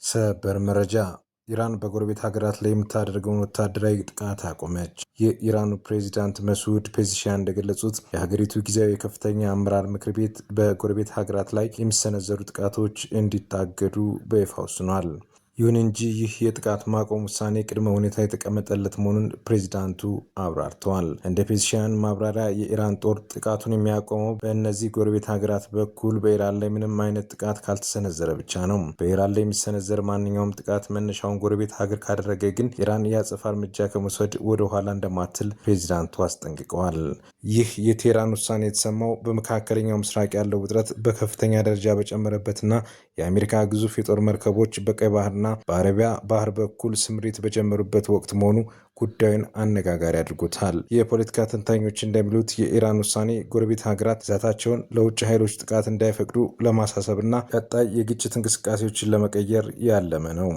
ሰበር መረጃ ኢራን በጎረቤት ሀገራት ላይ የምታደርገውን ወታደራዊ ጥቃት አቆመች። የኢራኑ ፕሬዚዳንት መስዑድ ፔዜሽኪያን እንደገለጹት የሀገሪቱ ጊዜያዊ የከፍተኛ አመራር ምክር ቤት በጎረቤት ሀገራት ላይ የሚሰነዘሩ ጥቃቶች እንዲታገዱ በይፋ ወስኗል። ይሁን እንጂ ይህ የጥቃት ማቆም ውሳኔ ቅድመ ሁኔታ የተቀመጠለት መሆኑን ፕሬዚዳንቱ አብራርተዋል። እንደ ፔዜሽኪያን ማብራሪያ የኢራን ጦር ጥቃቱን የሚያቆመው በእነዚህ ጎረቤት ሀገራት በኩል በኢራን ላይ ምንም አይነት ጥቃት ካልተሰነዘረ ብቻ ነው። በኢራን ላይ የሚሰነዘር ማንኛውም ጥቃት መነሻውን ጎረቤት ሀገር ካደረገ ግን ኢራን የአጸፋ እርምጃ ከመውሰድ ወደ ኋላ እንደማትል ፕሬዚዳንቱ አስጠንቅቀዋል። ይህ የቴህራን ውሳኔ የተሰማው በመካከለኛው ምስራቅ ያለው ውጥረት በከፍተኛ ደረጃ በጨመረበትና የአሜሪካ ግዙፍ የጦር መርከቦች በቀይ ባህርና በአረቢያ ባህር በኩል ስምሪት በጀመሩበት ወቅት መሆኑ ጉዳዩን አነጋጋሪ አድርጎታል። የፖለቲካ ተንታኞች እንደሚሉት የኢራን ውሳኔ ጎረቤት ሀገራት ግዛታቸውን ለውጭ ኃይሎች ጥቃት እንዳይፈቅዱ ለማሳሰብና ቀጣይ የግጭት እንቅስቃሴዎችን ለመቀየር ያለመ ነው።